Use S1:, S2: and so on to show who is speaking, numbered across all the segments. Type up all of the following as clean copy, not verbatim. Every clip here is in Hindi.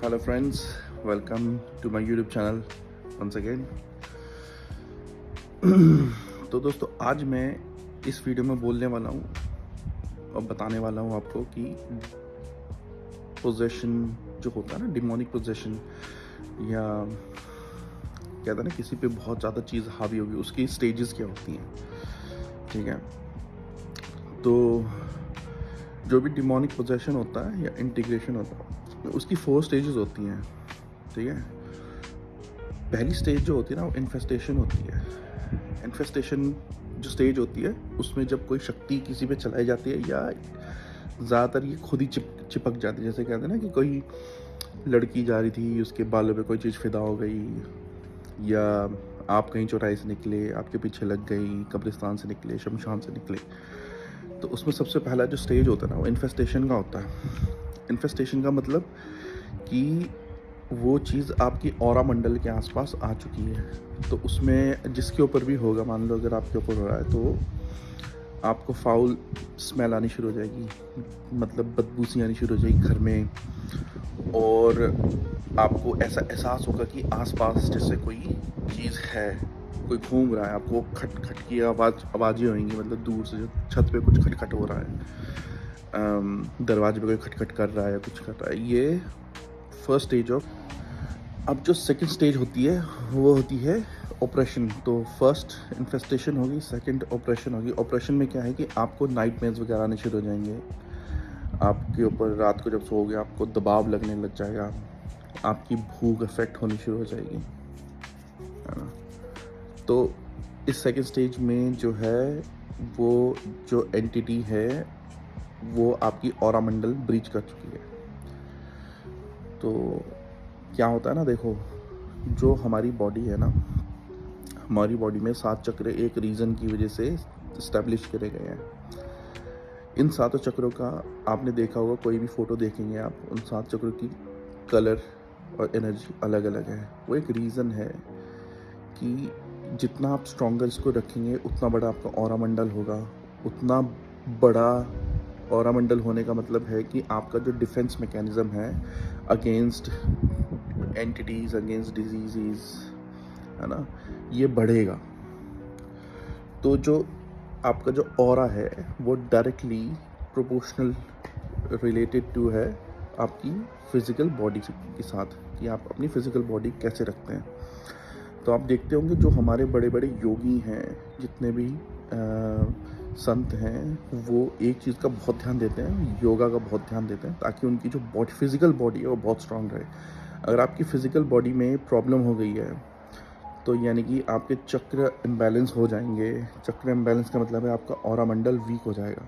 S1: Hello friends, welcome to my YouTube channel once again. तो दोस्तों आज मैं इस वीडियो में बोलने वाला हूँ और बताने वाला हूँ आपको कि पोजेशन जो होता है ना, डिमोनिक पोजेशन या कहते हैं ना किसी पे बहुत ज़्यादा चीज़ हावी होगी, उसकी स्टेजेस क्या होती हैं। ठीक है, तो जो भी डिमोनिक पोजेशन होता है या इंटीग्रेशन होता है उसकी 4 स्टेजेस होती हैं। ठीक है, पहली स्टेज जो होती है ना वो इन्फेस्टेशन होती है। इन्फेस्टेशन जो स्टेज होती है उसमें जब कोई शक्ति किसी पे चलाई जाती है या ज़्यादातर ये खुद ही चिपक जाती है। जैसे कहते हैं ना कि कोई लड़की जा रही थी, उसके बालों पे कोई चीज़ फिदा हो गई, या आप कहीं चौराहे से निकले, आपके पीछे लग गई, कब्रिस्तान से निकले, शमशान से निकले, तो उसमें सबसे पहला जो स्टेज होता है ना वो इन्फेस्टेशन का होता है। इन्फेस्टेशन का मतलब कि वो चीज़ आपकी ऑरा मंडल के आसपास आ चुकी है। तो उसमें जिसके ऊपर भी होगा, मान लो अगर आपके ऊपर हो रहा है तो आपको फाउल स्मेल आनी शुरू हो जाएगी, मतलब बदबू सी आनी शुरू हो जाएगी घर में, और आपको ऐसा एहसास होगा कि आसपास जैसे कोई चीज़ है, कोई घूम रहा है। आपको खट खट की आवाज़ें होंगी, मतलब दूर से छत पे कुछ खटखट हो रहा है, दरवाजे पे कोई खटखट कर रहा है, कुछ कर रहा है। ये फर्स्ट स्टेज ऑफ। अब जो सेकंड स्टेज होती है वो होती है ऑपरेशन। तो फर्स्ट इन्फेस्टेशन होगी, सेकंड ऑपरेशन होगी। ऑपरेशन में क्या है कि आपको नाइटमेयर्स वगैरह आने शुरू हो जाएंगे, आपके ऊपर रात को जब सोओगे आपको दबाव लगने लग जाएगा, आपकी भूख अफेक्ट होनी शुरू हो जाएगी, है ना। तो इस सेकंड स्टेज में जो है वो जो एंटिटी है वो आपकी ऑरा मंडल ब्रीच कर चुकी है। तो क्या होता है ना, देखो, जो हमारी बॉडी है ना, हमारी बॉडी में 7 चक्र एक रीज़न की वजह से इस्टेब्लिश करे गए हैं। इन 7 चक्रों का आपने देखा होगा, कोई भी फ़ोटो देखेंगे आप, उन 7 चक्रों की कलर और एनर्जी अलग अलग है। वो एक रीज़न है कि जितना आप स्ट्रॉन्गर इसको रखेंगे उतना बड़ा आपका ऑरा मंडल होगा। उतना बड़ा ऑरा मंडल होने का मतलब है कि आपका जो डिफेंस मैकेनिज़्म है अगेंस्ट एंटिटीज़, अगेंस्ट डिजीज़, है ना, ये बढ़ेगा। तो जो आपका जो ऑरा है वो डायरेक्टली प्रोपोर्शनल रिलेटेड टू है आपकी फ़िज़िकल बॉडी के साथ, कि आप अपनी फ़िज़िकल बॉडी कैसे रखते हैं। तो आप देखते होंगे जो हमारे बड़े बड़े योगी हैं, जितने भी संत हैं, वो एक चीज़ का बहुत ध्यान देते हैं, योगा का बहुत ध्यान देते हैं, ताकि उनकी जो बॉडी फ़िज़िकल बॉडी है वो बहुत स्ट्रांग रहे। अगर आपकी फ़िज़िकल बॉडी में प्रॉब्लम हो गई है तो यानी कि आपके चक्र इम्बैलेंस हो जाएंगे। चक्र इम्बैलेंस का मतलब है आपका ऑरा मंडल वीक हो जाएगा।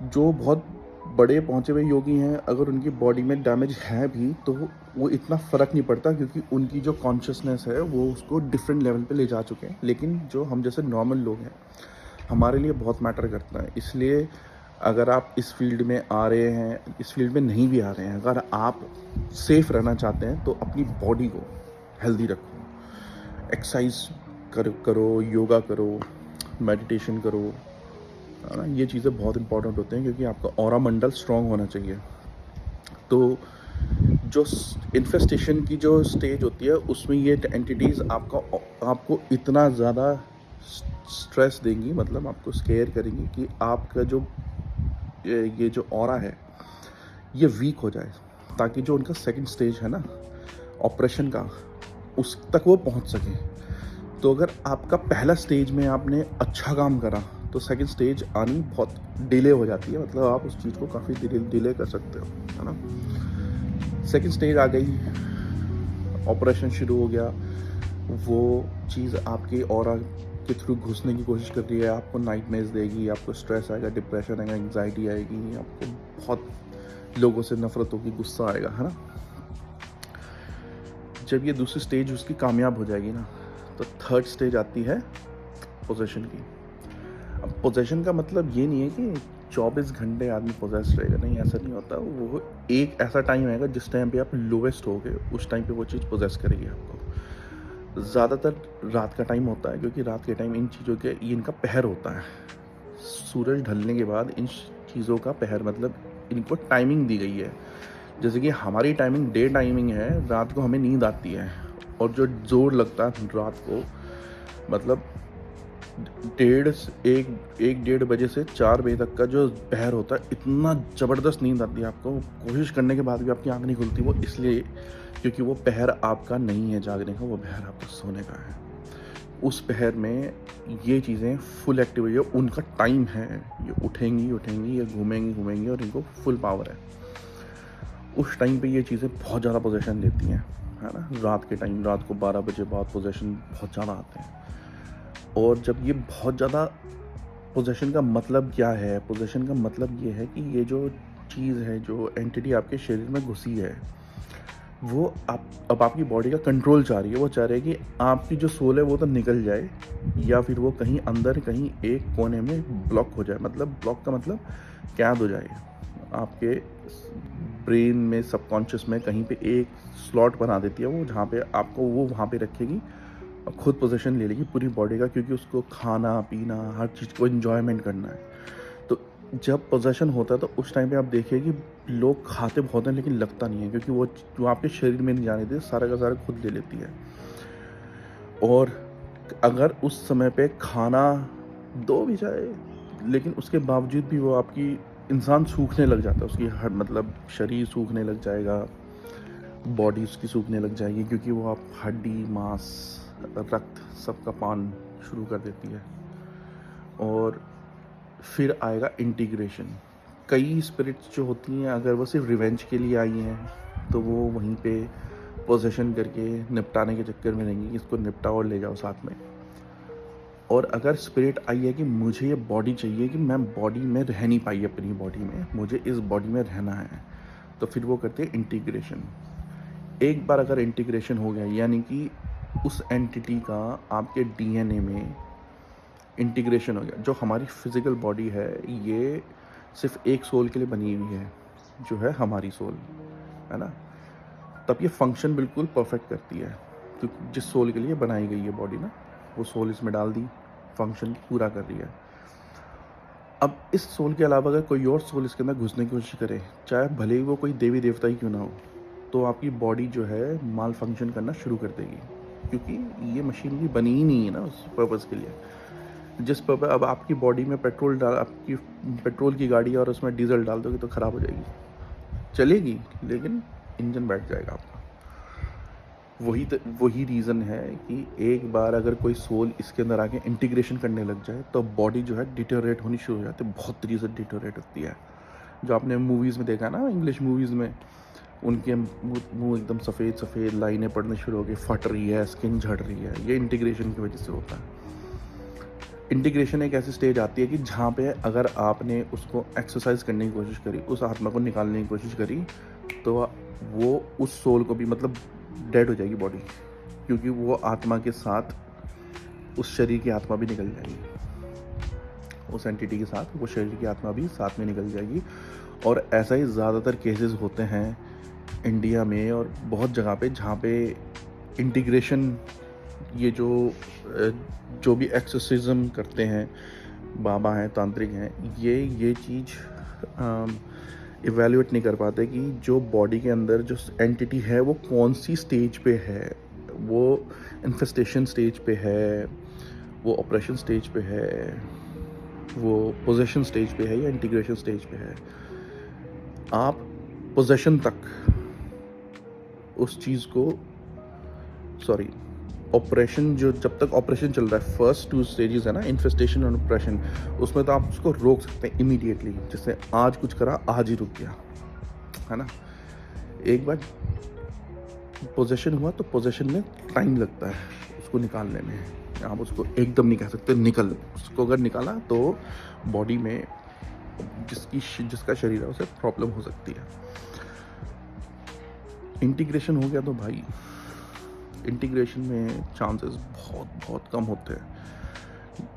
S1: जो बहुत बड़े पहुँचे हुए योगी हैं, अगर उनकी बॉडी में डैमेज है भी तो वो इतना फ़र्क नहीं पड़ता, क्योंकि उनकी जो कॉन्शियसनेस है वो उसको डिफरेंट लेवल पे ले जा चुके हैं। लेकिन जो हम जैसे नॉर्मल लोग हैं, हमारे लिए बहुत मैटर करता है। इसलिए अगर आप इस फील्ड में आ रहे हैं, इस फील्ड में नहीं भी आ रहे हैं, अगर आप सेफ़ रहना चाहते हैं तो अपनी बॉडी को हेल्दी रखो, एक्सरसाइज करो, योगा करो, मेडिटेशन करो, है ना। ये चीज़ें बहुत इंपॉर्टेंट होते हैं, क्योंकि आपका ऑरा मंडल स्ट्रॉन्ग होना चाहिए। तो जो इन्फेस्टेशन की जो स्टेज होती है उसमें ये एंटिटीज़ आपको इतना ज़्यादा स्ट्रेस देंगी, मतलब आपको स्केयर करेंगी कि आपका जो ये जो ऑरा है ये वीक हो जाए, ताकि जो उनका सेकंड स्टेज है ना ऑपरेशन का, उस तक वो पहुंच सके। तो अगर आपका पहला स्टेज में आपने अच्छा काम करा तो सेकंड स्टेज आनी बहुत डिले हो जाती है, मतलब आप उस चीज़ को काफ़ी डिले कर सकते हो, है ना। सेकंड स्टेज आ गई, ऑपरेशन शुरू हो गया, वो चीज़ आपके ऑरा के थ्रू घुसने की कोशिश कर रही है, आपको नाइटमेयर्स देगी, आपको स्ट्रेस आएगा, डिप्रेशन आएगा, एंग्जाइटी आएगी, आपको बहुत लोगों से नफरत होगी, गुस्सा आएगा, है ना। जब ये दूसरी स्टेज उसकी कामयाब हो जाएगी ना, तो थर्ड स्टेज आती है पोजेशन की। अब पोजेशन का मतलब ये नहीं है कि 24 घंटे आदमी पोजेस रहेगा, नहीं, ऐसा नहीं होता। वो एक ऐसा टाइम आएगा जिस टाइम पे आप लोवेस्ट होगे, उस टाइम पे वो चीज़ पोजेस करेगी आपको। ज़्यादातर रात का टाइम होता है, क्योंकि रात के टाइम इन चीज़ों के इनका पहर होता है। सूरज ढलने के बाद इन चीज़ों का पहर, मतलब इनको टाइमिंग दी गई है जैसे कि हमारी टाइमिंग डे टाइमिंग है, रात को हमें नींद आती है और जो ज़ोर लगता है रात को, मतलब डेढ़ स एक 1 डेढ़ बजे से 4 बजे तक का जो पहर होता है, इतना ज़बरदस्त नींद आती है आपको, कोशिश करने के बाद भी आपकी आँख नहीं खुलती। वो इसलिए क्योंकि वो पहर आपका नहीं है जागने का, वो पहर आपका सोने का है। उस पहर में ये चीज़ें फुल एक्टिव है, ये उनका टाइम है, ये उठेंगी, ये घूमेंगी और इनको फुल पावर है। उस टाइम पे ये चीज़ें बहुत ज़्यादा पोज़ीशन लेती हैं, है ना? रात के टाइम, रात को 12 बजे बाद पोज़ीशन बहुत ज़्यादा आते हैं। और जब ये बहुत ज़्यादा पोज़ीशन का मतलब क्या है? पोज़ीशन का मतलब ये है कि ये जो चीज़ है, जो एंटिटी आपके शरीर में घुसी है, वो अब आपकी बॉडी का कंट्रोल चाह रही है। वो चाह रही है कि आपकी जो सोल है वो तो निकल जाए, या फिर वो कहीं अंदर कहीं एक कोने में ब्लॉक हो जाए। मतलब ब्लॉक का मतलब कैद हो जाए। आपके ब्रेन में, सबकॉन्शियस में कहीं पे एक स्लॉट बना देती है वो, जहाँ पे आपको वो वहाँ पे रखेगी और खुद पोज़ीशन ले लेगी पूरी बॉडी का, क्योंकि उसको खाना पीना हर चीज़ को एन्जॉयमेंट करना है। तो जब पोज़ीशन होता है तो उस टाइम पे आप देखिए कि लोग खाते बहुत हैं लेकिन लगता नहीं है, क्योंकि वो जो आपके शरीर में नहीं जाने देती, सारा का सारा खुद ले लेती है। और अगर उस समय पे खाना दो भी जाए, लेकिन उसके बावजूद भी वो आपकी इंसान सूखने लग जाता है, उसकी हर मतलब शरीर सूखने लग जाएगा, बॉडी उसकी सूखने लग जाएगी, क्योंकि वो आप हड्डी, मांस, रक्त सबका पान शुरू कर देती है। और फिर आएगा इंटीग्रेशन। कई स्पिरिट्स जो होती हैं, अगर वो सिर्फ रिवेंज के लिए आई हैं तो वो वहीं पे पोजेशन करके निपटाने के चक्कर में रहेंगी कि इसको निपटाओ और ले जाओ साथ में। और अगर स्पिरिट आई है कि मुझे ये बॉडी चाहिए, कि मैं बॉडी में रह नहीं पाई अपनी बॉडी में, मुझे इस बॉडी में रहना है, तो फिर वो करते हैं इंटीग्रेशन। एक बार अगर इंटीग्रेशन हो गया, यानी कि उस एंटिटी का आपके डीएनए में इंटीग्रेशन हो गया। जो हमारी फिज़िकल बॉडी है, ये सिर्फ एक सोल के लिए बनी हुई है, जो है हमारी सोल, है ना? तब ये फंक्शन बिल्कुल परफेक्ट करती है, क्योंकि जिस सोल के लिए बनाई गई है बॉडी ना, वो सोल इसमें डाल दी, फंक्शन पूरा कर रही है। अब इस सोल के अलावा अगर कोई और सोल इसके अंदर घुसने की कोशिश करे, चाहे भले ही वो कोई देवी देवता ही क्यों ना हो, तो आपकी बॉडी जो है माल फंक्शन करना शुरू कर देगी, क्योंकि ये मशीनरी बनी ही नहीं है ना उस पर्पज़ के लिए। जिस पर्पज़, अब आपकी बॉडी में आपकी पेट्रोल की गाड़ी है और उसमें डीजल डाल दोगे तो ख़राब हो जाएगी, चलेगी लेकिन इंजन बैठ जाएगा आपका। वही रीज़न है कि एक बार अगर कोई सोल इसके अंदर आके इंटीग्रेशन करने लग जाए तो बॉडी जो है डिटेरियोरेट होनी शुरू हो जाती है, बहुत तेज़ी से डिटेरियोरेट होती है। जो आपने मूवीज़ में देखा ना, इंग्लिश मूवीज़ में, उनके मुँह एकदम सफ़ेद लाइनें पड़ने शुरू हो गई, फट रही है, स्किन झड़ रही है, ये इंटीग्रेशन की वजह से होता है। इंटीग्रेशन एक ऐसी स्टेज आती है कि जहाँ पे अगर आपने उसको एक्सरसाइज करने की कोशिश करी, उस आत्मा को निकालने की कोशिश करी, तो वो उस सोल को भी, मतलब डेड हो जाएगी बॉडी, क्योंकि वो आत्मा के साथ उस शरीर की आत्मा भी निकल जाएगी, उस एंटिटी के साथ वो शरीर की आत्मा भी साथ में निकल जाएगी। और ऐसा ही ज़्यादातर केसेस होते हैं इंडिया में और बहुत जगह पे, जहाँ पे इंटीग्रेशन, ये जो भी एक्सोर्सिज्म करते हैं, बाबा हैं, तांत्रिक हैं, ये चीज़ इवैल्यूएट नहीं कर पाते कि जो बॉडी के अंदर जो एंटिटी है वो कौन सी स्टेज पे है, वो इन्फेस्टेशन स्टेज पे है, वो ऑपरेशन स्टेज पे है, वो पोजेशन स्टेज पे है, या इंटीग्रेशन स्टेज पे है। आप पोजेशन तक उस चीज़ को, सॉरी, ऑपरेशन, जो जब तक ऑपरेशन चल रहा है, फर्स्ट 2 स्टेजेस है ना, इन्फेस्टेशन और ऑपरेशन, उसमें तो आप उसको रोक सकते हैं इमीडिएटली। जैसे आज कुछ करा, आज ही रुक गया, है ना? एक बार पोजेशन हुआ तो पोजेशन में टाइम लगता है उसको निकालने में। आप उसको एकदम नहीं कह सकते निकल, उसको अगर निकाला तो बॉडी में जिसका शरीर है उसे प्रॉब्लम हो सकती है। इंटीग्रेशन हो गया तो भाई, इंटीग्रेशन में चांसेस बहुत कम होते हैं,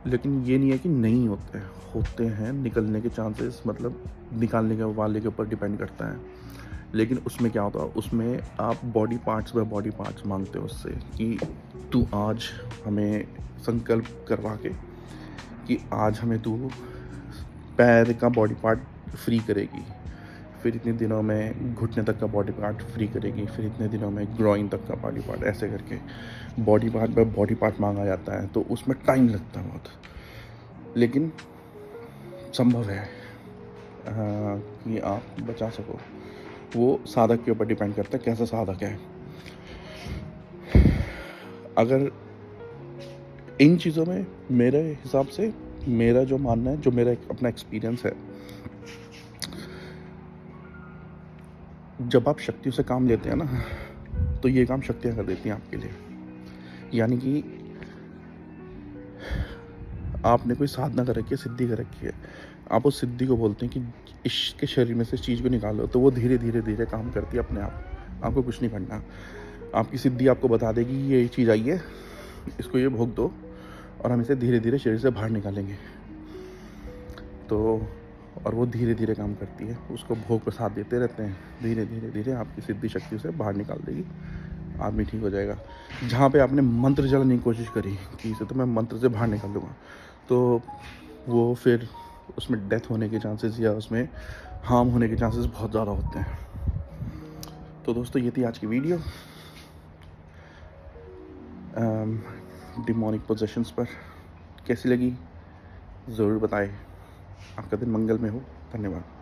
S1: लेकिन ये नहीं है कि नहीं होते हैं निकलने के चांसेस, मतलब निकालने के वाले के ऊपर डिपेंड करता है। लेकिन उसमें क्या होता है, उसमें आप body parts by body parts मांगते हो उससे कि तू आज हमें संकल्प करवा के कि आज हमें तू पैर का बॉडी पार्ट फ्री करेगी, फिर इतने दिनों में घुटने तक का बॉडी पार्ट फ्री करेगी, फिर इतने दिनों में ग्रोइन तक का बॉडी पार्ट, ऐसे करके body part by body part मांगा जाता है, तो उसमें टाइम लगता है बहुत। लेकिन संभव है कि आप बचा सको। वो साधक के ऊपर डिपेंड करता है कैसा साधक है। अगर इन चीज़ों में मेरे हिसाब से मेरा जो मानना है, जो मेरा अपना एक्सपीरियंस है, जब आप शक्तियों से काम लेते हैं ना, तो ये काम शक्तियाँ कर देती हैं आपके लिए। यानी कि आपने कोई साधना कर रखी है, सिद्धि कर रखी है, आप उस सिद्धि को बोलते हैं कि इसके शरीर में से इस चीज़ को निकालो, तो वो धीरे धीरे धीरे काम करती है अपने आप। आपको कुछ नहीं करना। आपकी सिद्धि आपको बता देगी ये चीज़ आई है, इसको ये भोग दो, और हम इसे धीरे धीरे शरीर से बाहर निकालेंगे। तो और वो धीरे धीरे काम करती है, उसको भोग प्रसाद देते रहते हैं, धीरे धीरे धीरे आपकी सिद्धि शक्ति से बाहर निकाल देगी, आदमी ठीक हो जाएगा। जहाँ पे आपने मंत्र जलाने की कोशिश करी कि इसे तो मैं मंत्र से बाहर निकाल लूँगा, तो वो फिर उसमें डेथ होने के चांसेस या उसमें हार्म होने के चांसेस बहुत ज़्यादा होते हैं। तो दोस्तों, ये थी आज की वीडियो डिमोनिक पोजेशंस पर। कैसी लगी ज़रूर बताएं। आपका दिन मंगल में हो। धन्यवाद।